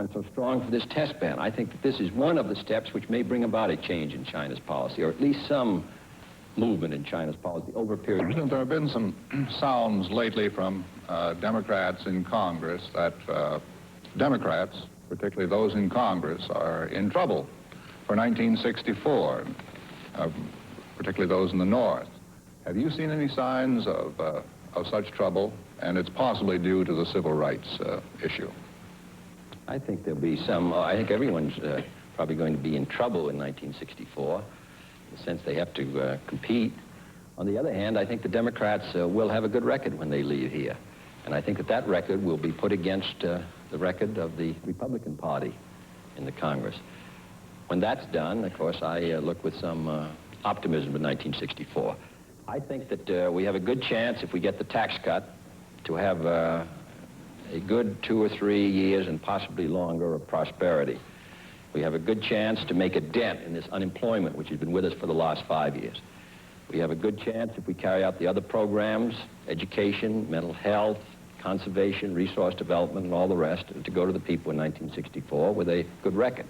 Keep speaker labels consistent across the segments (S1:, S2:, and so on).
S1: I'm so strong for this test ban. I think that this is one of the steps which may bring about a change in China's policy, or at least some movement in China's policy over a period.
S2: President, there have been some sounds lately from Democrats in Congress that Democrats, particularly those in Congress, are in trouble for 1964, particularly those in the North. Have you seen any signs of such trouble? And it's possibly due to the civil rights issue.
S1: I think there'll be some. I think everyone's probably going to be in trouble in 1964, in the sense they have to compete. On the other hand, I think the Democrats will have a good record when they leave here. And I think that that record will be put against the record of the Republican Party in the Congress. When that's done, of course, I look with some optimism in 1964. I think that we have a good chance, if we get the tax cut, to have a good 2 or 3 years and possibly longer of prosperity. We have a good chance to make a dent in this unemployment, which has been with us for the last 5 years. We have a good chance, if we carry out the other programs, education, mental health, conservation, resource development, and all the rest, to go to the people in 1964 with a good record.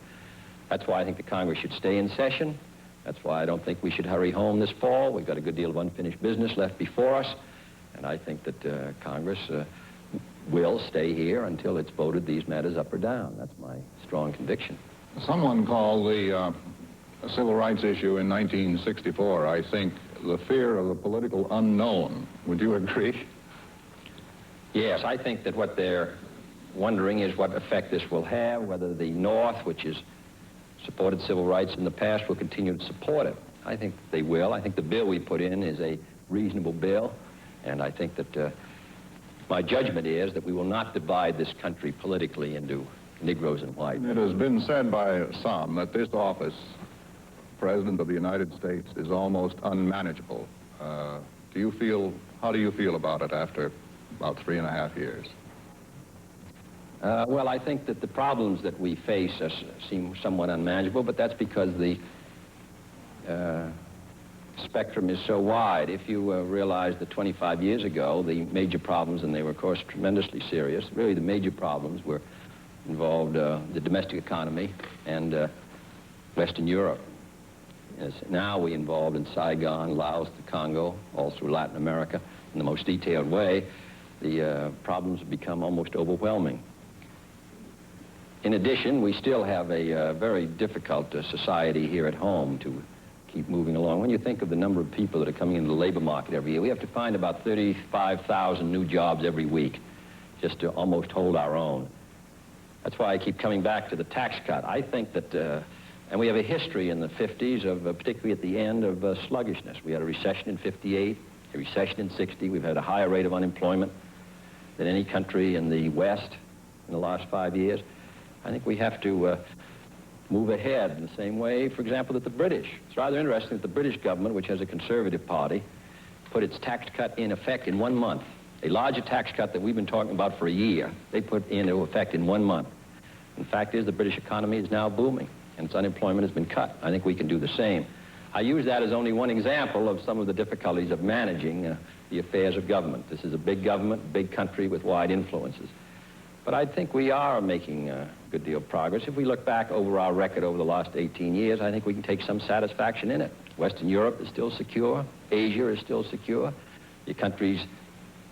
S1: That's why I think the Congress should stay in session. That's why I don't think we should hurry home this fall. We've got a good deal of unfinished business left before us. And I think that Congress will stay here until it's voted these matters up or down. That's my strong conviction.
S2: Someone called the civil rights issue in 1964, I think, the fear of the political unknown. Would you agree?
S1: Yes, I think that what they're wondering is what effect this will have, whether the North, which has supported civil rights in the past, will continue to support it. I think they will. I think the bill we put in is a reasonable bill. And I think that my judgment is that we will not divide this country politically into Negroes and whites.
S2: It has been said by some that this office, President of the United States, is almost unmanageable. How do you feel about it after about 3.5 years?
S1: Well, I think that the problems that we face seem somewhat unmanageable, but that's because the spectrum is so wide. If you realize that 25 years ago, the major problems, and they were, of course, tremendously serious, really the major problems involved the domestic economy and Western Europe. As now we involved in Saigon, Laos, the Congo, all through Latin America, in the most detailed way, the problems have become almost overwhelming. In addition, we still have a very difficult society here at home to keep moving along. When you think of the number of people that are coming into the labor market every year, we have to find about 35,000 new jobs every week just to almost hold our own. That's why I keep coming back to the tax cut. I think that, and we have a history in the 50s of, particularly at the end, of sluggishness. We had a recession in 58, a recession in 60. We've had a higher rate of unemployment than any country in the West in the last 5 years. I think we have to move ahead in the same way, for example, that the British. It's rather interesting that the British government, which has a conservative party, put its tax cut in effect in 1 month. A larger tax cut that we've been talking about for a year, they put into effect in 1 month. And the fact is the British economy is now booming, and its unemployment has been cut. I think we can do the same. I use that as only one example of some of the difficulties of managing the affairs of government. This is a big government, big country with wide influences. But I think we are making a good deal of progress. If we look back over our record over the last 18 years, I think we can take some satisfaction in it. Western Europe is still secure. Asia is still secure. The country's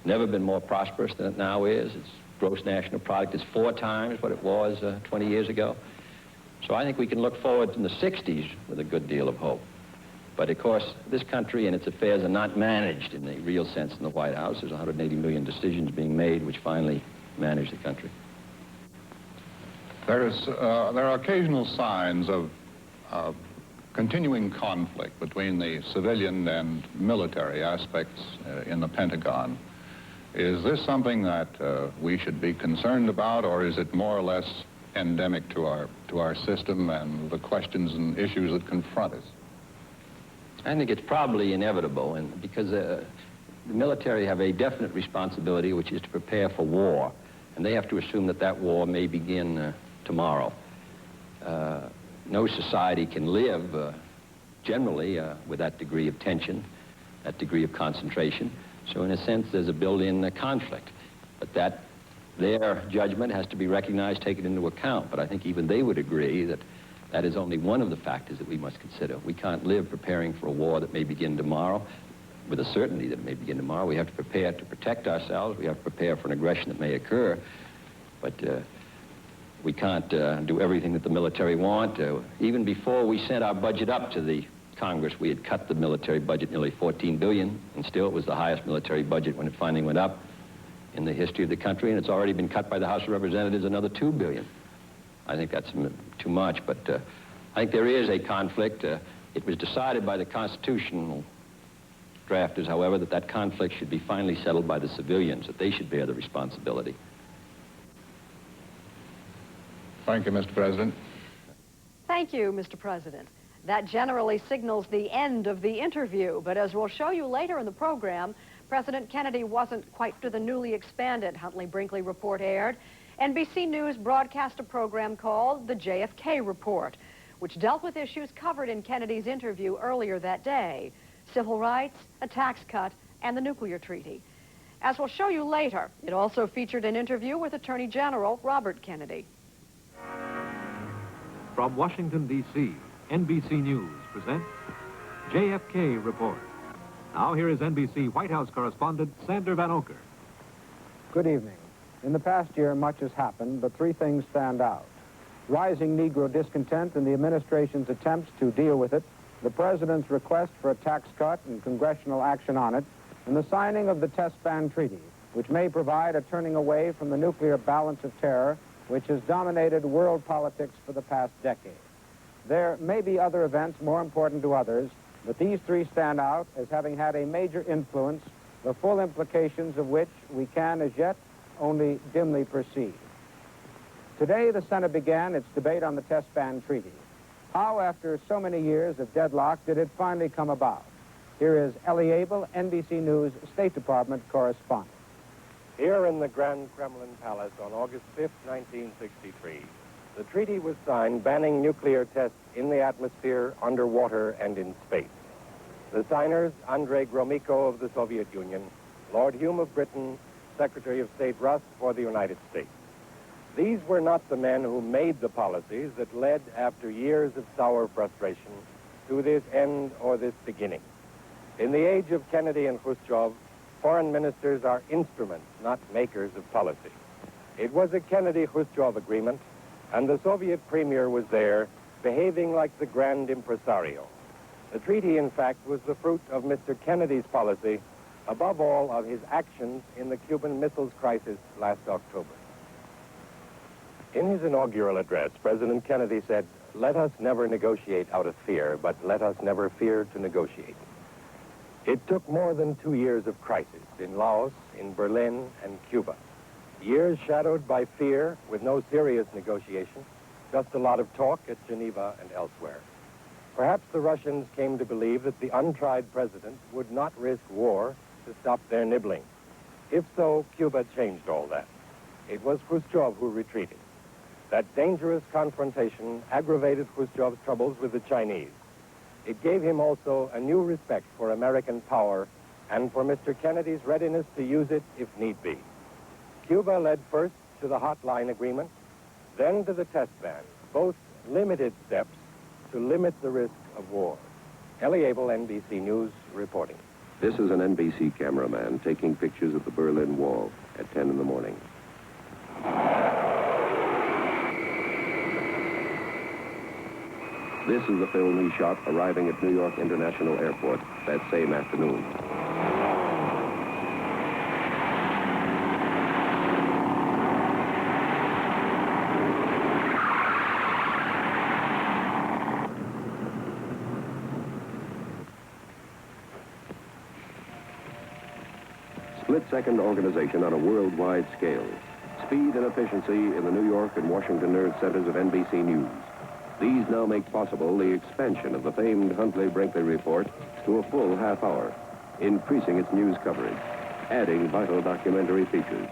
S1: never been more prosperous than it now is. Its gross national product is 4 times what it was 20 years ago. So I think we can look forward in the 60s with a good deal of hope. But of course, this country and its affairs are not managed in the real sense in the White House. There's 180 million decisions being made which finally manage the country.
S2: There are occasional signs of continuing conflict between the civilian and military aspects in the Pentagon. Is this something that we should be concerned about, or is it more or less endemic to our system and the questions and issues that confront us?
S1: I think it's probably inevitable, and because the military have a definite responsibility, which is to prepare for war, and they have to assume that that war may begin tomorrow. No society can live generally with that degree of tension, that degree of concentration. So in a sense, there's a built-in conflict. But that their judgment has to be recognized, taken into account. But I think even they would agree that that is only one of the factors that we must consider. We can't live preparing for a war that may begin tomorrow with a certainty that it may begin tomorrow. We have to prepare to protect ourselves. We have to prepare for an aggression that may occur. But we can't do everything that the military want. Even before we sent our budget up to the Congress, we had cut the military budget nearly $14 billion, and still it was the highest military budget when it finally went up in the history of the country, and it's already been cut by the House of Representatives another $2 billion. I think that's too much, but I think there is a conflict. It was decided by the constitutional drafters, however, that that conflict should be finally settled by the civilians, that they should bear the responsibility.
S2: Thank you, Mr. President.
S3: Thank you, Mr. President. That generally signals the end of the interview, but as we'll show you later in the program, President Kennedy wasn't quite after the newly expanded Huntley-Brinkley Report aired. NBC News broadcast a program called the JFK Report, which dealt with issues covered in Kennedy's interview earlier that day: civil rights, a tax cut, and the nuclear treaty. As we'll show you later, it also featured an interview with Attorney General Robert Kennedy.
S4: From Washington, D.C., NBC News presents JFK Report. Now here is NBC White House correspondent Sander Van Oker.
S5: Good evening. In the past year, much has happened, but three things stand out: rising Negro discontent and the administration's attempts to deal with it, the president's request for a tax cut and congressional action on it, and the signing of the Test Ban Treaty, which may provide a turning away from the nuclear balance of terror which has dominated world politics for the past decade. There may be other events more important to others, but these three stand out as having had a major influence, the full implications of which we can, as yet, only dimly perceive. Today, the Senate began its debate on the Test Ban Treaty. How, after so many years of deadlock, did it finally come about? Here is Ellie Abel, NBC News State Department correspondent.
S6: Here in the Grand Kremlin Palace on August 5, 1963, the treaty was signed banning nuclear tests in the atmosphere, underwater, and in space. The signers, Andrei Gromyko of the Soviet Union, Lord Hume of Britain, Secretary of State Russ for the United States. These were not the men who made the policies that led, after years of sour frustration, to this end or this beginning. In the age of Kennedy and Khrushchev, foreign ministers are instruments, not makers of policy. It was a Kennedy-Khrushchev agreement, and the Soviet premier was there, behaving like the grand impresario. The treaty, in fact, was the fruit of Mr. Kennedy's policy, above all of his actions in the Cuban Missiles Crisis last October. In his inaugural address, President Kennedy said, "Let us never negotiate out of fear, but let us never fear to negotiate." It took more than 2 years of crisis in Laos, in Berlin, and Cuba. Years shadowed by fear with no serious negotiation, just a lot of talk at Geneva and elsewhere. Perhaps the Russians came to believe that the untried president would not risk war to stop their nibbling. If so, Cuba changed all that. It was Khrushchev who retreated. That dangerous confrontation aggravated Khrushchev's troubles with the Chinese. It gave him also a new respect for American power and for Mr. Kennedy's readiness to use it if need be. Cuba led first to the hotline agreement, then to the test ban, both limited steps to limit the risk of war. Ellie Abel, NBC News, reporting.
S7: This is an NBC cameraman taking pictures of the Berlin Wall at 10 in the morning. This is the film he shot arriving at New York International Airport that same afternoon. Split-second organization on a worldwide scale. Speed and efficiency in the New York and Washington nerd centers of NBC News. These now make possible the expansion of the famed Huntley-Brinkley Report to a full half hour, increasing its news coverage, adding vital documentary features.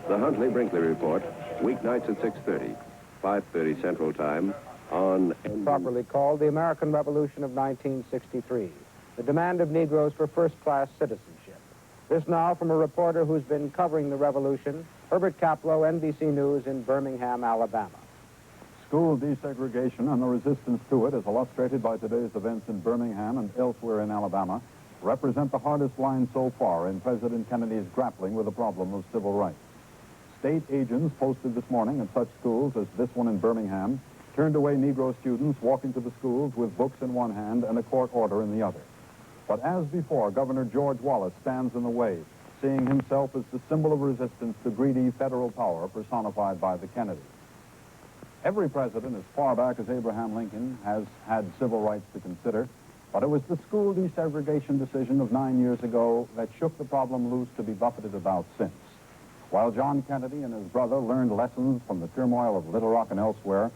S7: The Huntley-Brinkley Report, weeknights at 6:30, 5:30 Central Time, on
S5: properly called the American Revolution of 1963, the demand of Negroes for first-class citizenship. This now from a reporter who's been covering the revolution Herbert Kaplow, NBC News in Birmingham, Alabama.
S8: School desegregation and the resistance to it, as illustrated by today's events in Birmingham and elsewhere in Alabama, represent the hardest line so far in President Kennedy's grappling with the problem of civil rights. State agents posted this morning at such schools as this one in Birmingham turned away Negro students walking to the schools with books in one hand and a court order in the other. But as before, Governor George Wallace stands in the way, seeing himself as the symbol of resistance to greedy federal power personified by the Kennedys. Every president, as far back as Abraham Lincoln, has had civil rights to consider, but it was the school desegregation decision of 9 years ago that shook the problem loose to be buffeted about since. While John Kennedy and his brother learned lessons from the turmoil of Little Rock and elsewhere,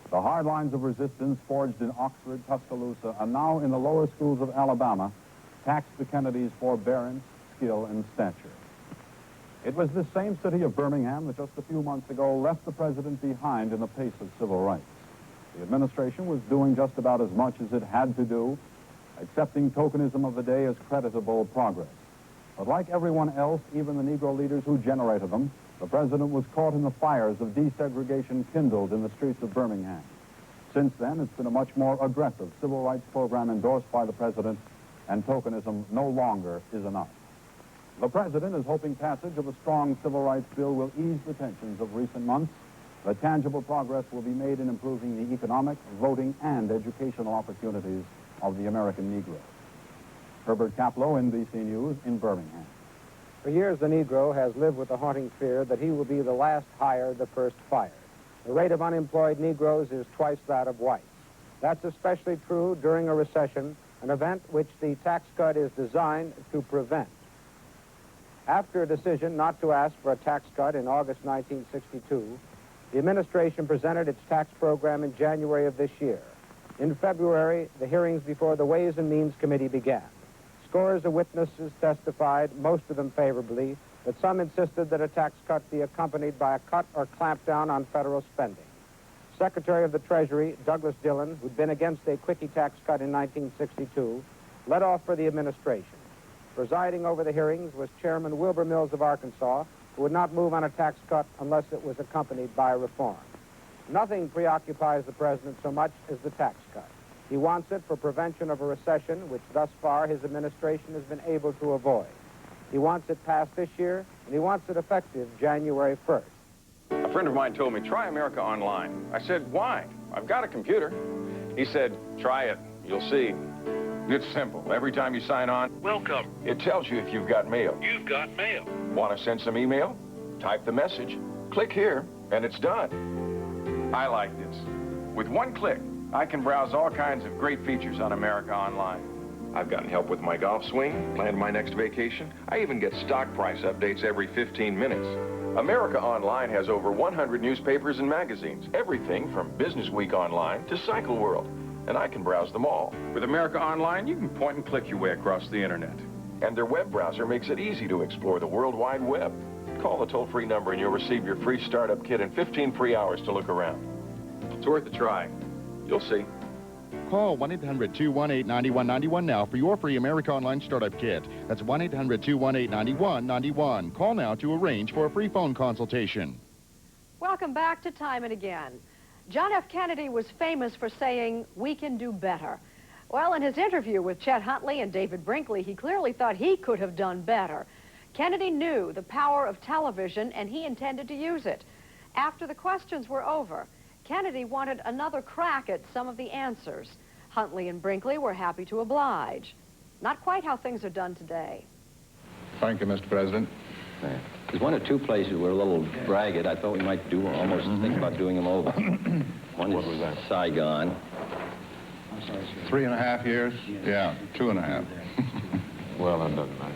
S8: the hard lines of resistance forged in Oxford, Tuscaloosa, and now in the lower schools of Alabama taxed the Kennedys' forbearance, skill, and stature. It was this same city of Birmingham that just a few months ago left the president behind in the pace of civil rights. The administration was doing just about as much as it had to do, accepting tokenism of the day as creditable progress. But like everyone else, even the Negro leaders who generated them, the president was caught in the fires of desegregation kindled in the streets of Birmingham. Since then, it's been a much more aggressive civil rights program endorsed by the president, and tokenism no longer is enough. The president is hoping passage of a strong civil rights bill will ease the tensions of recent months. The tangible progress will be made in improving the economic, voting, and educational opportunities of the American Negro. Herbert Kaplow, NBC News in Birmingham.
S5: For years, the Negro has lived with the haunting fear that he will be the last hired, the first fired. The rate of unemployed Negroes is twice that of whites. That's especially true during a recession, an event which the tax cut is designed to prevent. After a decision not to ask for a tax cut in August 1962, the administration presented its tax program in January of this year. In February, the hearings before the Ways and Means Committee began. Scores of witnesses testified, most of them favorably, but some insisted that a tax cut be accompanied by a cut or clampdown on federal spending. Secretary of the Treasury, Douglas Dillon, who'd been against a quickie tax cut in 1962, led off for the administration. Presiding over the hearings was Chairman Wilbur Mills of Arkansas, who would not move on a tax cut unless it was accompanied by reform. Nothing preoccupies the president so much as the tax cut. He wants it for prevention of a recession, which thus far his administration has been able to avoid. He wants it passed this year, and he wants it effective January 1st.
S9: A friend of mine told me, try America Online. I said, why? I've got a computer. He said, try it. You'll see. It's simple. Every time you sign on, welcome. It tells you if you've got mail. You've got mail. Want to send some email? Type the message, click here, and it's done. I like this. With one click, I can browse all kinds of great features on America Online. I've gotten help with my golf swing, planned my next vacation. I even get stock price updates every 15 minutes. America Online has over 100 newspapers and magazines, everything from Business Week Online to Cycle World. And I can browse them all. With America Online, you can point and click your way across the internet. And their web browser makes it easy to explore the World Wide Web. Call the toll-free number and you'll receive your free startup kit and 15 free hours to look around. It's worth a try. You'll see.
S10: Call 1-800-218-9191 now for your free America Online Startup Kit. That's 1-800-218-9191. Call now to arrange for a free phone consultation.
S3: Welcome back to Time and Again. John F. Kennedy was famous for saying, "We can do better." Well, in his interview with Chet Huntley and David Brinkley, he clearly thought he could have done better. Kennedy knew the power of television, and he intended to use it. After the questions were over, Kennedy wanted another crack at some of the answers. Huntley and Brinkley were happy to oblige. Not quite how things are done today.
S2: Thank you, Mr. President.
S1: There's one or two places we're a little braggart. I thought we might do almost think about doing them over. One is Saigon.
S2: 3.5 years? Yeah, 2.5.
S9: Well, that doesn't matter.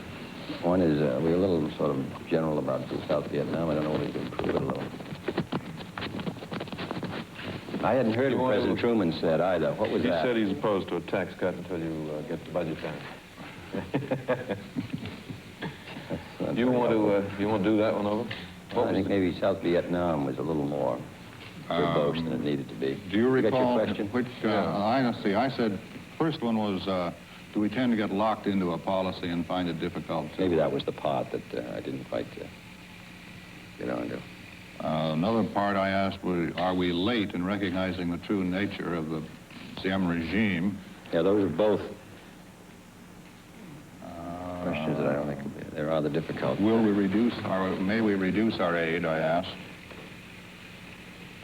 S1: One is, we're a little sort of general about South Vietnam. I don't know whether we can improve it a little. I hadn't heard what President Truman said either. What was that?
S11: He said he's opposed to a tax cut until you get the budget done. You want to do that one over?
S1: I think maybe South Vietnam was a little more verbose than it needed to be.
S2: Do you recall
S1: get your question?
S2: which? I see. I said first one was, do we tend to get locked into a policy and find it difficult?
S1: Maybe that was the part that I didn't quite. get on to.
S2: Another part I asked was, are we late in recognizing the true nature of the Diem regime?
S1: Yeah, those are both questions that I don't think they're rather difficult.
S2: May we reduce our aid, I asked.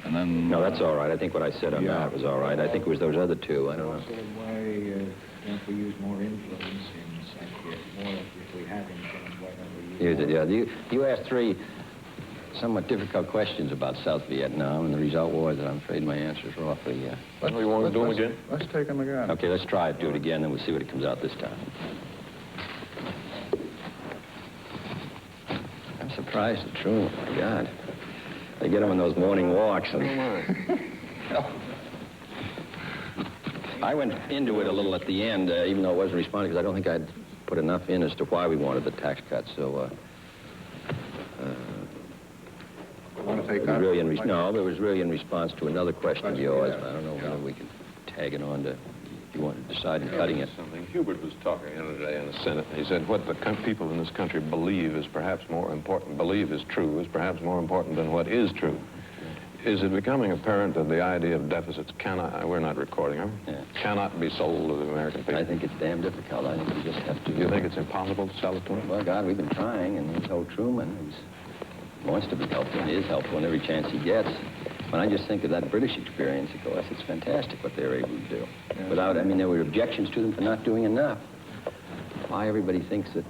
S2: And then...
S1: No, that's all right. I think what I said on that was all right. I think it was those other two. I don't know.
S12: Why can't we use more influence in South Vietnam? If we have influence, why don't we use
S1: it? Yeah, you asked three somewhat difficult questions about South Vietnam, and the result was that I'm afraid my answers were awfully...
S11: You want to do them again?
S2: Let's take them again.
S1: Okay, let's try it. Do it again, then we'll see what it comes out this time. I'm surprised at Truman. My God. They get him on those morning walks. And... I went into it a little at the end, even though it wasn't responding, because I don't think I'd put enough in as to why we wanted the tax cuts. So,
S2: want to take that?
S1: Really no, it was really in response to another question of yours. I don't know whether we can tag it on to, if you want to decide in cutting it.
S11: Something. Hubert was talking the other day in the Senate. He said what the people in this country believe is perhaps more important, believe is true, is perhaps more important than what is true. Is it becoming apparent that the idea of deficits cannot, we're not recording them, cannot be sold to the American people?
S1: I think it's damn difficult. I think we just have to...
S11: You think it's impossible to sell it to them?
S1: Well, God, we've been trying, and he told Truman he wants to be helpful, and he is helpful in every chance he gets. When I just think of that British experience, of course, it's fantastic what they were able to do. Without, I mean, there were objections to them for not doing enough. Why everybody thinks that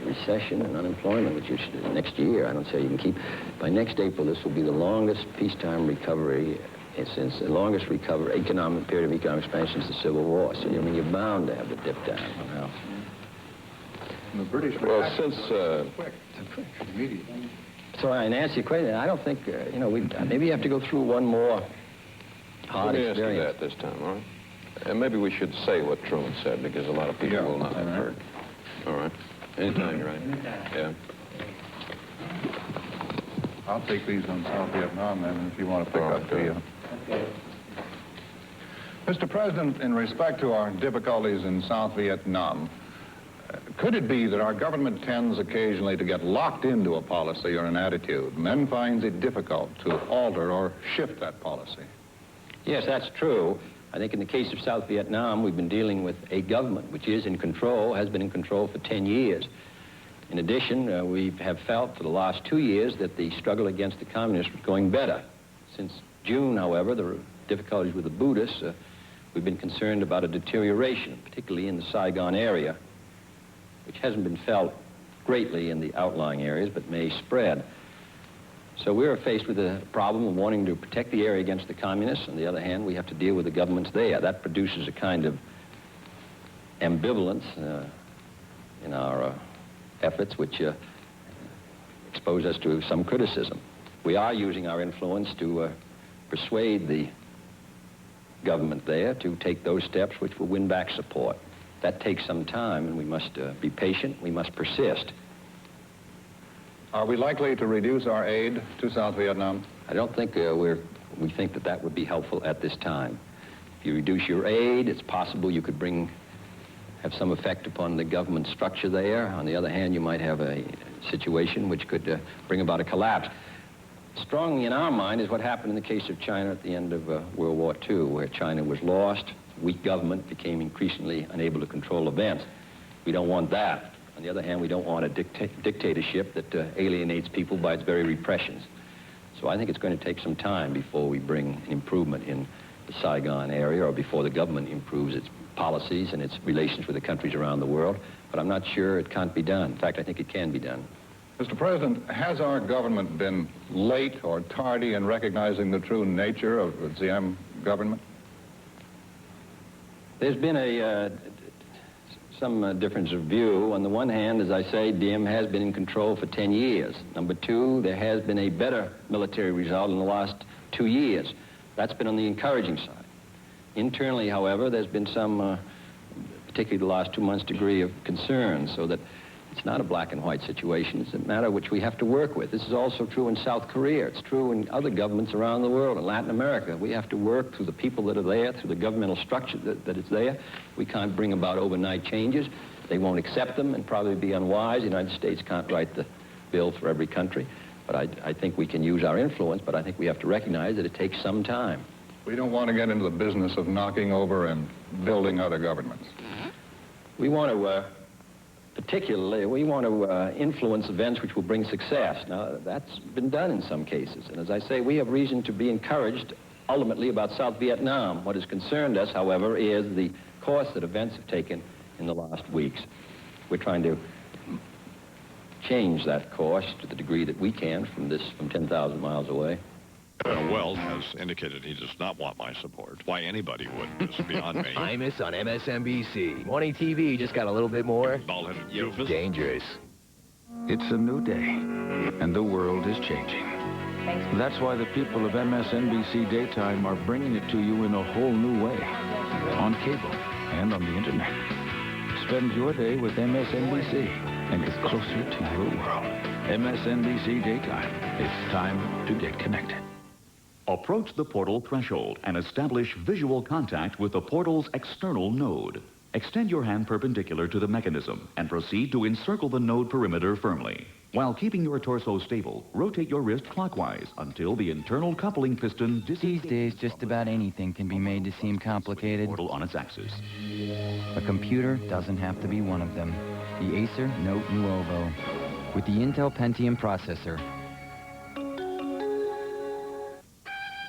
S1: recession and unemployment, which is next year, I don't say you can keep, by next April, this will be the longest peacetime recovery since the longest economic period of economic expansion since the Civil War. So, I mean, you're bound to have the dip down. Now.
S2: The British
S11: quick,
S2: immediate.
S1: So, in answer to your question, I don't think, maybe you have to go through one more hard experience.
S11: Let me ask you that this time, all right? And maybe we should say what Truman said, because a lot of people will not have heard. All right. Anytime you're ready. Yeah.
S2: I'll take these on South Vietnam, then, if you want to pick up the... Mr. President, in respect to our difficulties in South Vietnam, could it be that our government tends occasionally to get locked into a policy or an attitude, and then finds it difficult to alter or shift that policy?
S1: Yes, that's true. I think in the case of South Vietnam, we've been dealing with a government which is in control, has been in control for 10 years. In addition, we have felt for the last 2 years that the struggle against the communists was going better. Since June, however, the difficulties with the Buddhists, we've been concerned about a deterioration, particularly in the Saigon area, which hasn't been felt greatly in the outlying areas, but may spread. So we're faced with the problem of wanting to protect the area against the communists. On the other hand, we have to deal with the governments there. That produces a kind of ambivalence in our efforts, which expose us to some criticism. We are using our influence to persuade the government there to take those steps which will win back support. That takes some time, and we must be patient. We must persist.
S2: Are we likely to reduce our aid to South Vietnam?
S1: I don't think we think that that would be helpful at this time. If you reduce your aid, it's possible you could have some effect upon the government structure there. On the other hand, you might have a situation which could bring about a collapse. Strongly in our mind is what happened in the case of China at the end of World War II, where China was lost, weak government became increasingly unable to control events. We don't want that. On the other hand, we don't want a dictatorship that alienates people by its very repressions. So I think it's going to take some time before we bring an improvement in the Saigon area, or before the government improves its policies and its relations with the countries around the world. But I'm not sure it can't be done. In fact, I think it can be done.
S2: Mr. President, has our government been late or tardy in recognizing the true nature of the Diem government?
S1: There's been some difference of view. On the one hand, as I say, Diem has been in control for 10 years. Number two, there has been a better military result in the last 2 years. That's been on the encouraging side. Internally, however, there's been some, particularly the last 2 months, degree of concern, so that it's not a black and white situation. It's a matter which we have to work with. This is also true in South Korea. It's true in other governments around the world, in Latin America. We have to work through the people that are there, through the governmental structure that is there. We can't bring about overnight changes. They won't accept them and probably be unwise. The United States can't write the bill for every country. But I think we can use our influence, but I think we have to recognize that it takes some time.
S2: We don't want to get into the business of knocking over and building other governments.
S1: We want to, particularly, we want to influence events which will bring success. Now, that's been done in some cases. And as I say, we have reason to be encouraged ultimately about South Vietnam. What has concerned us, however, is the course that events have taken in the last weeks. We're trying to change that course to the degree that we can from 10,000 miles away.
S13: Weld has indicated he does not want my support. Why anybody would is beyond me.
S14: Imus on MSNBC. Morning TV just got a little bit more
S13: Bald-headed doofus.
S14: dangerous.
S15: It's a new day, and the world is changing. That's why the people of MSNBC Daytime are bringing it to you in a whole new way. On cable and on the internet. Spend your day with MSNBC and get closer to your world. MSNBC Daytime. It's time to get connected.
S16: Approach the portal threshold and establish visual contact with the portal's external node. Extend your hand perpendicular to the mechanism and proceed to encircle the node perimeter firmly. While keeping your torso stable, rotate your wrist clockwise until the internal coupling piston
S17: These days, just about anything can be made to seem complicated.
S16: portal on its axis.
S17: A computer doesn't have to be one of them. The Acer Note Nuovo with the Intel Pentium processor.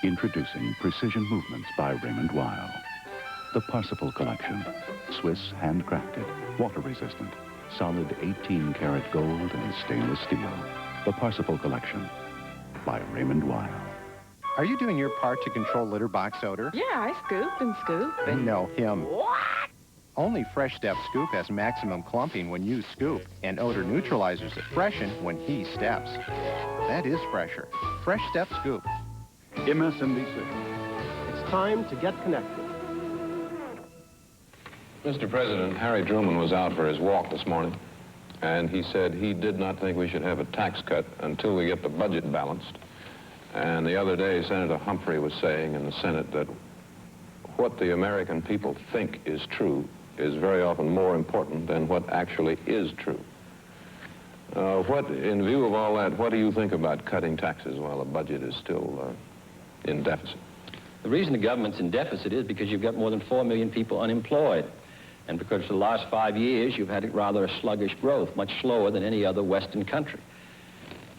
S18: Introducing Precision Movements by Raymond Weil. The Parsifal Collection. Swiss handcrafted, water-resistant, solid 18-karat gold and stainless steel. The Parsifal Collection by Raymond Weil.
S19: Are you doing your part to control litter box odor?
S20: Yeah, I scoop and scoop.
S19: No, him. What? Only Fresh Step Scoop has maximum clumping when you scoop, and odor neutralizers that freshen when he steps. That is fresher. Fresh Step Scoop.
S8: MSNBC.
S6: It's time to get connected.
S11: Mr. President, Harry Truman was out for his walk this morning, and he said he did not think we should have a tax cut until we get the budget balanced. And the other day, Senator Humphrey was saying in the Senate that what the American people think is true is very often more important than what actually is true. In view of all that, what do you think about cutting taxes while the budget is still in deficit?
S1: The reason the government's in deficit is because you've got more than 4 million people unemployed. And because for the last 5 years, you've had rather a sluggish growth, much slower than any other Western country.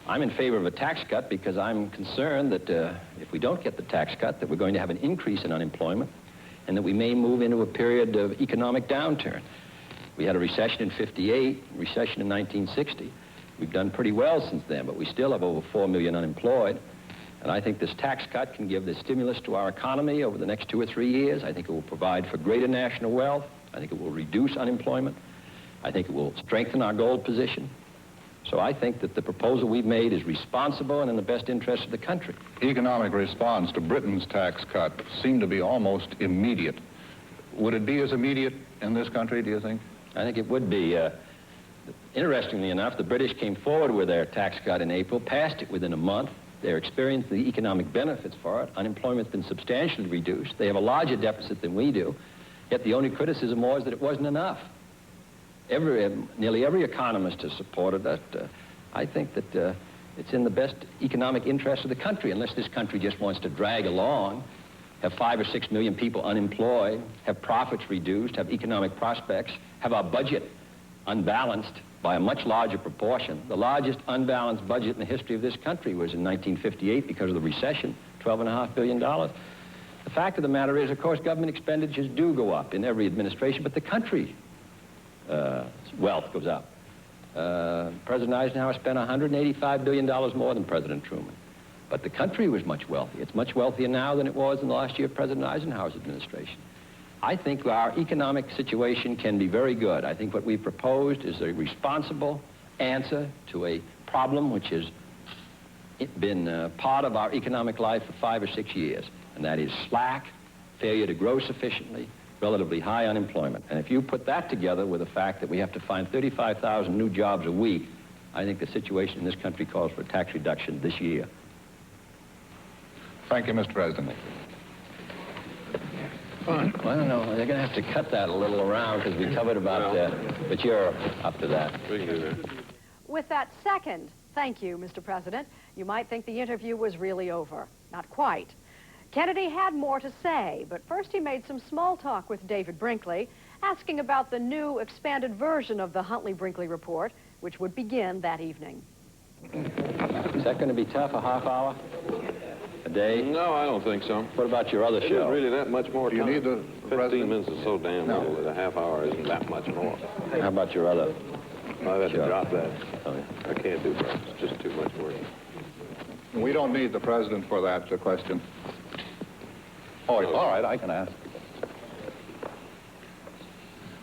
S1: I'm in favor of a tax cut because I'm concerned that if we don't get the tax cut, that we're going to have an increase in unemployment and that we may move into a period of economic downturn. We had a recession in '58, recession in 1960. We've done pretty well since then, but we still have over 4 million unemployed. And I think this tax cut can give the stimulus to our economy over the next 2 or 3 years. I think it will provide for greater national wealth. I think it will reduce unemployment. I think it will strengthen our gold position. So I think that the proposal we've made is responsible and in the best interest of the country.
S2: Economic response to Britain's tax cut seemed to be almost immediate. Would it be as immediate in this country, do you think?
S1: I think it would be. Interestingly enough, the British came forward with their tax cut in April, passed it within a month. They're experiencing the economic benefits for it. Unemployment's been substantially reduced. They have a larger deficit than we do. Yet the only criticism was that it wasn't enough. Nearly every economist has supported that. I think that it's in the best economic interest of the country, unless this country just wants to drag along, have 5 or 6 million people unemployed, have profits reduced, have economic prospects, have our budget unbalanced by a much larger proportion. The largest unbalanced budget in the history of this country was in 1958 because of the recession, $12.5 billion. The fact of the matter is, of course, government expenditures do go up in every administration, but the country's wealth goes up. President Eisenhower spent $185 billion more than President Truman. But the country was much wealthier. It's much wealthier now than it was in the last year of President Eisenhower's administration. I think our economic situation can be very good. I think what we proposed is a responsible answer to a problem which has been part of our economic life for 5 or 6 years, and that is slack, failure to grow sufficiently, relatively high unemployment. And if you put that together with the fact that we have to find 35,000 new jobs a week, I think the situation in this country calls for a tax reduction this year.
S2: Thank you, Mr. President.
S1: Fine. Well, I don't know. They're going to have to cut that a little around because we covered about that. But you're up to that.
S3: With that second, thank you, Mr. President, You might think the interview was really over. Not quite. Kennedy had more to say, but first he made some small talk with David Brinkley, asking about the new expanded version of the Huntley-Brinkley report, which would begin that evening.
S1: Is that going to be tough, a half hour? A day?
S11: No, I don't think so.
S1: What about your other
S11: It
S1: show?
S11: isn't really that much more
S2: Do you
S11: time.
S2: need the
S11: 15
S2: president?
S11: minutes is so damn little that a half hour isn't that much more.
S1: How about your other?
S11: I've had to
S1: Sure.
S11: drop that.
S1: Oh, yeah.
S11: I can't do that. It's just too much work.
S2: We don't need the president for that question. Oh, all right, I can ask.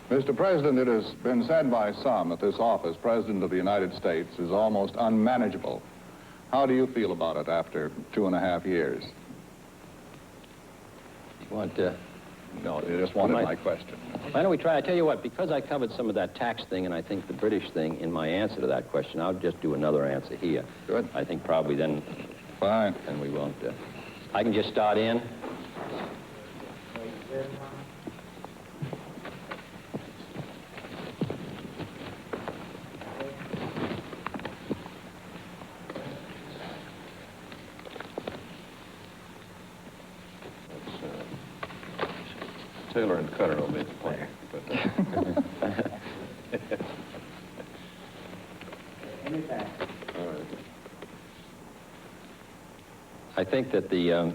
S2: Mr. President, it has been said by some that this office, President of the United States, is almost unmanageable. How do you feel about it after 2.5 years?
S1: You want
S2: No, you just wanted my question.
S1: Why don't we try? I tell you what, because I covered some of that tax thing and I think the British thing in my answer to that question, I'll just do another answer here.
S2: Good.
S1: I think probably then...
S2: Fine.
S1: And we won't... I can just start in.
S11: Taylor and Cutter will make the point. All right.
S1: I think that the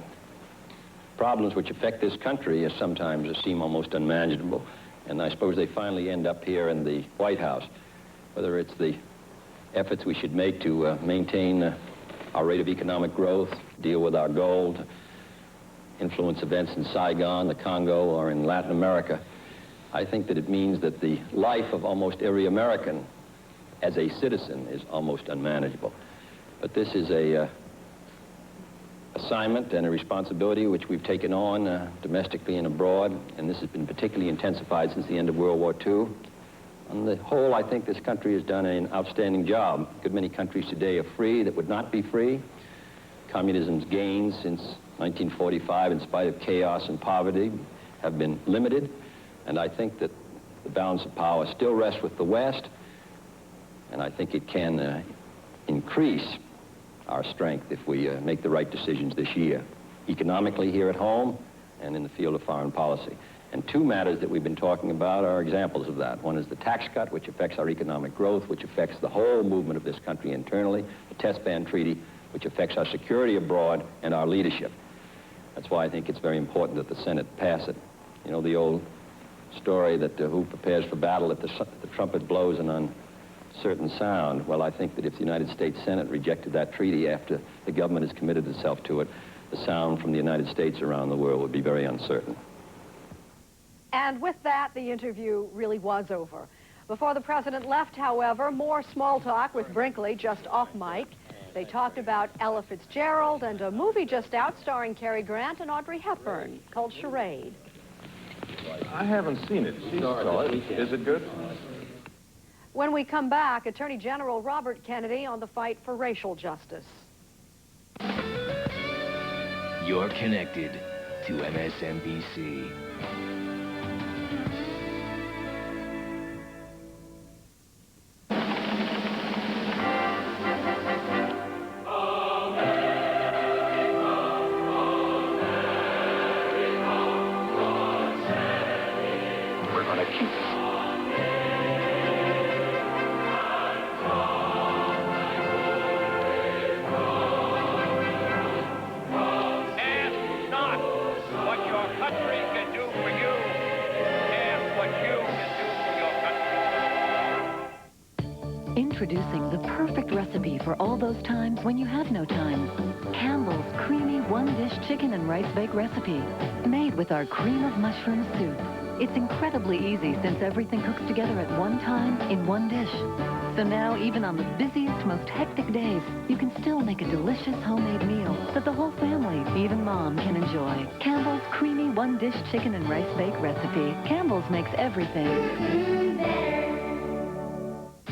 S1: problems which affect this country sometimes seem almost unmanageable, and I suppose they finally end up here in the White House, whether it's the efforts we should make to maintain our rate of economic growth, deal with our gold, influence events in Saigon, the Congo, or in Latin America. I think that it means that the life of almost every American as a citizen is almost unmanageable. But this is a assignment and a responsibility which we've taken on domestically and abroad, and this has been particularly intensified since the end of World War II. On the whole, I think this country has done an outstanding job. A good many countries today are free that would not be free. Communism's gains since 1945, in spite of chaos and poverty, have been limited, and I think that the balance of power still rests with the West, and I think it can increase our strength if we make the right decisions this year, economically here at home and in the field of foreign policy. And two matters that we've been talking about are examples of that. One is the tax cut, which affects our economic growth, which affects the whole movement of this country internally, the test ban treaty, which affects our security abroad and our leadership. That's why I think it's very important that the Senate pass it. You know, the old story that who prepares for battle if the trumpet blows an uncertain sound. Well, I think that if the United States Senate rejected that treaty after the government has committed itself to it, the sound from the United States around the world would be very uncertain.
S3: And with that, the interview really was over. Before the president left, however, more small talk with Brinkley just off mic. They talked about Ella Fitzgerald and a movie just out starring Cary Grant and Audrey Hepburn called Charade.
S11: I haven't seen it. She saw it. Is it good?
S3: When we come back, Attorney General Robert Kennedy on the fight for racial justice.
S14: You're connected to MSNBC.
S20: Introducing the perfect recipe for all those times when you have no time. Campbell's creamy one-dish chicken and rice bake recipe, made with our cream of mushroom soup. It's incredibly easy since everything cooks together at one time in one dish. So now, even on the busiest, most hectic days, you can still make a delicious homemade meal that the whole family, even Mom, can enjoy. Campbell's creamy one-dish chicken and rice bake recipe. Campbell's makes everything.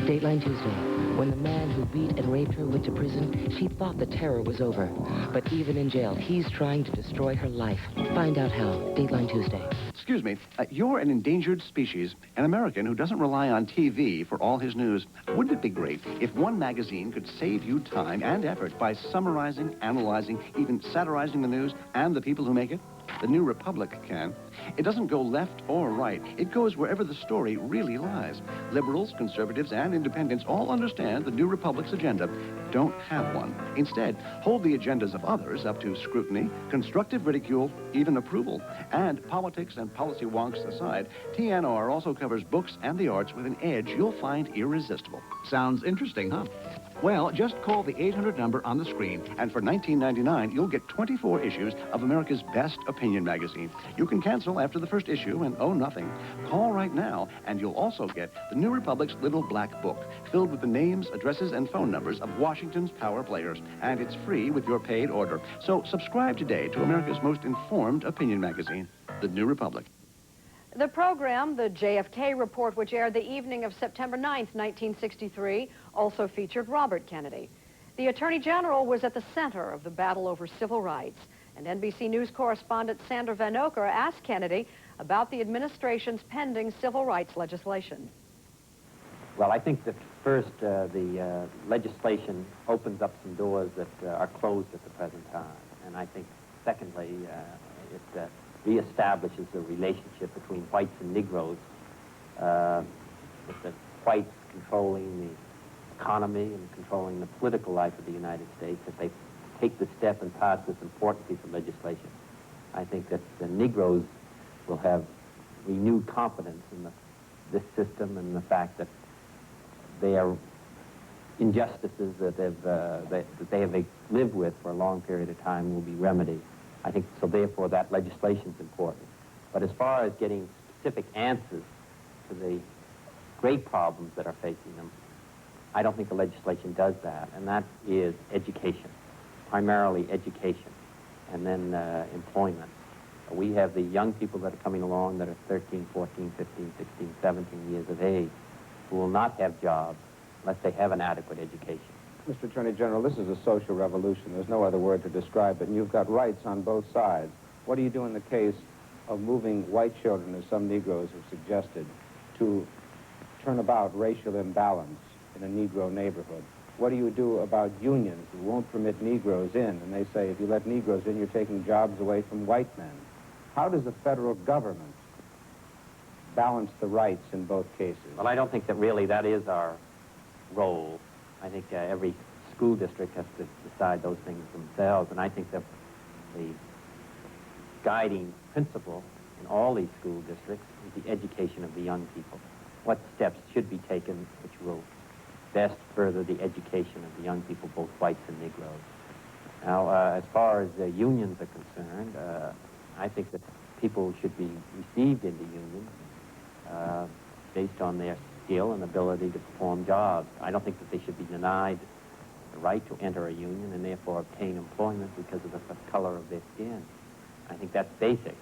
S21: Dateline Tuesday. When the man who beat and raped her went to prison, she thought the terror was over. But even in jail, he's trying to destroy her life. Find out how. Dateline Tuesday.
S22: Excuse me, you're an endangered species, an American who doesn't rely on TV for all his news. Wouldn't it be great if one magazine could save you time and effort by summarizing, analyzing, even satirizing the news and the people who make it? The New Republic can. It doesn't go left or right. It goes wherever the story really lies. Liberals, conservatives, and independents all understand the New Republic's agenda. Don't have one. Instead, hold the agendas of others up to scrutiny, constructive ridicule, even approval. And politics and policy wonks aside, TNR also covers books and the arts with an edge you'll find irresistible.
S23: Sounds interesting, huh? Well, just call the 800 number on the screen,
S22: and for $19.99, you'll get 24 issues of America's best opinion magazine. You can cancel after the first issue and owe nothing. Call right now, and you'll also get the New Republic's Little Black Book, filled with the names, addresses, and phone numbers of Washington's power players. And it's free with your paid order. So subscribe today to America's most informed opinion magazine, The New Republic.
S3: The program, the JFK Report, which aired the evening of September 9th, 1963, also featured Robert Kennedy. The Attorney General was at the center of the battle over civil rights, and NBC News correspondent Sandra Van Oker asked Kennedy about the administration's pending civil rights legislation.
S24: Well, I think that first, the legislation opens up some doors that are closed at the present time. And I think, secondly, it reestablishes the relationship between whites and Negroes, with the whites controlling the economy and controlling the political life of the United States. If they take the step and pass this important piece of legislation, I think that the Negroes will have renewed confidence in this system and the fact that their injustices that they have lived with for a long period of time will be remedied. I think, so therefore, that legislation is important. But as far as getting specific answers to the great problems that are facing them, I don't think the legislation does that, and that is education, primarily education, and then employment. We have the young people that are coming along that are 13, 14, 15, 16, 17 years of age who will not have jobs unless they have an adequate education.
S5: Mr. Attorney General, this is a social revolution. There's no other word to describe it, and you've got rights on both sides. What do you do in the case of moving white children, as some Negroes have suggested, to turn about racial imbalance in a Negro neighborhood? What do you do about unions who won't permit Negroes in, and they say if you let Negroes in, you're taking jobs away from white men? How does the federal government balance the rights in both cases?
S24: Well, I don't think that really that is our role. I think every school district has to decide those things themselves, and I think that the guiding principle in all these school districts is the education of the young people. What steps should be taken which will best further the education of the young people, both whites and Negroes. Now, as far as the unions are concerned, I think that people should be received into unions based on their skill and ability to perform jobs. I don't think that they should be denied the right to enter a union and therefore obtain employment because of the color of their skin. I think that's basic.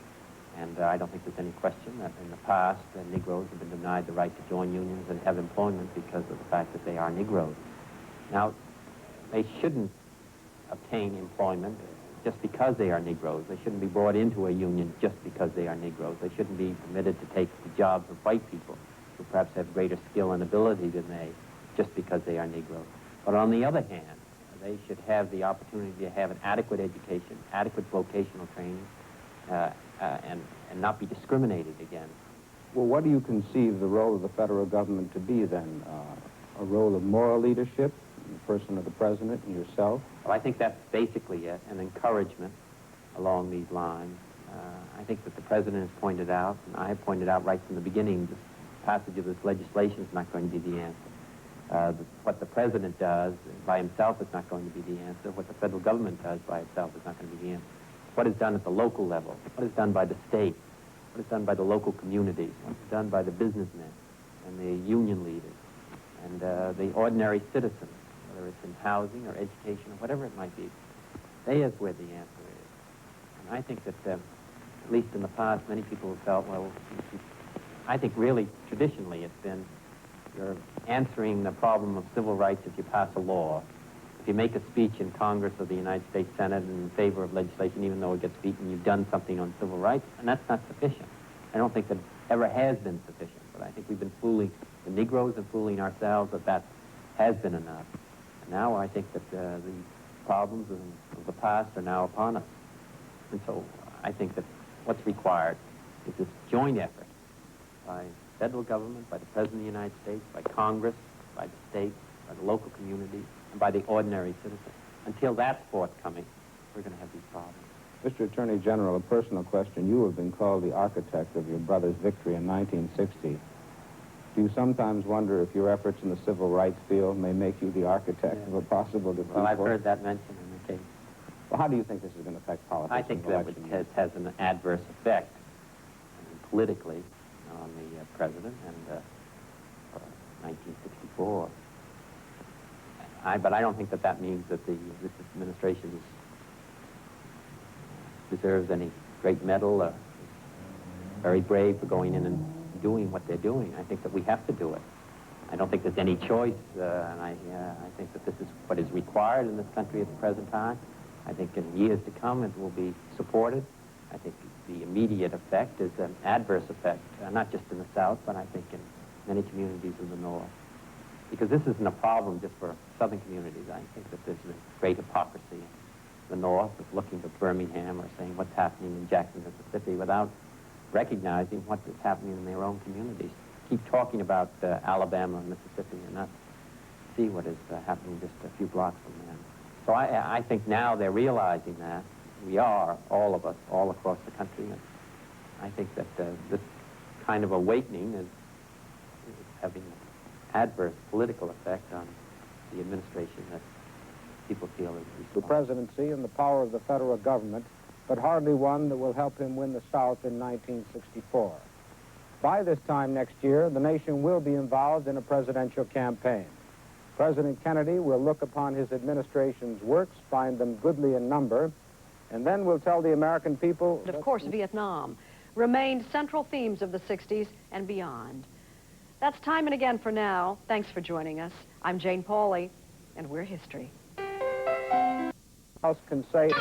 S24: And I don't think there's any question that in the past, Negroes have been denied the right to join unions and have employment because of the fact that they are Negroes. Now, they shouldn't obtain employment just because they are Negroes. They shouldn't be brought into a union just because they are Negroes. They shouldn't be permitted to take the jobs of white people who perhaps have greater skill and ability than they just because they are Negroes. But on the other hand, they should have the opportunity to have an adequate education, adequate vocational training, and not be discriminated against.
S5: Well, what do you conceive the role of the federal government to be then? A role of moral leadership in the person of the president and yourself?
S24: Well, I think that's basically it, an encouragement along these lines. I think that the president has pointed out, and I have pointed out right from the beginning, the passage of this legislation is not going to be the answer. What the president does by himself is not going to be the answer. What the federal government does by itself is not going to be the answer. What is done at the local level, what is done by the state, what is done by the local communities, what is done by the businessmen and the union leaders and the ordinary citizens, whether it's in housing or education or whatever it might be, they is where the answer is. And I think that, at least in the past, many people have felt, well, I think really, traditionally, it's been You're answering the problem of civil rights if you pass a law. If you make a speech in Congress or the United States Senate in favor of legislation, even though it gets beaten, you've done something on civil rights, and that's not sufficient. I don't think that ever has been sufficient, but I think we've been fooling the Negroes and fooling ourselves that has been enough. And now I think that the problems of the past are now upon us. And so I think that what's required is this joint effort by federal government, by the President of the United States, by Congress, by the states, by the local communities, and by the ordinary citizen. Until that's forthcoming, we're going to have these problems.
S5: Mr. Attorney General, a personal question. You have been called the architect of your brother's victory in 1960. Do you sometimes wonder if your efforts in the civil rights field may make you the architect of a possible defeat?
S24: Well, I've heard that mentioned in the case.
S5: Well, how do you think this is going to affect politics?
S24: I think that it has an adverse effect politically on the president and 1964. But I don't think that that means that this administration deserves any great medal or very brave for going in and doing what they're doing. I think that we have to do it. I don't think there's any choice, and I think that this is what is required in this country at the present time. I think in years to come it will be supported. I think the immediate effect is an adverse effect, not just in the South, but I think in many communities in the North. Because this isn't a problem just for Southern communities. I think that there's a great hypocrisy in the North of looking to Birmingham or saying what's happening in Jackson, Mississippi, without recognizing what is happening in their own communities. Keep talking about Alabama and Mississippi and not see what is happening just a few blocks from there. So I think now they're realizing that. We are, all of us, all across the country. And I think that this kind of awakening is having an adverse political effect on the administration that people feel is responsible.
S5: The presidency and the power of the federal government, but hardly one that will help him win the South in 1964. By this time next year, the nation will be involved in a presidential campaign. President Kennedy will look upon his administration's works, find them goodly in number, and then will tell the American people...
S3: Of course, Vietnam remained central themes of the 60s and beyond. That's time and again for now. Thanks for joining us. I'm Jane Pauley, and we're history.
S5: House can say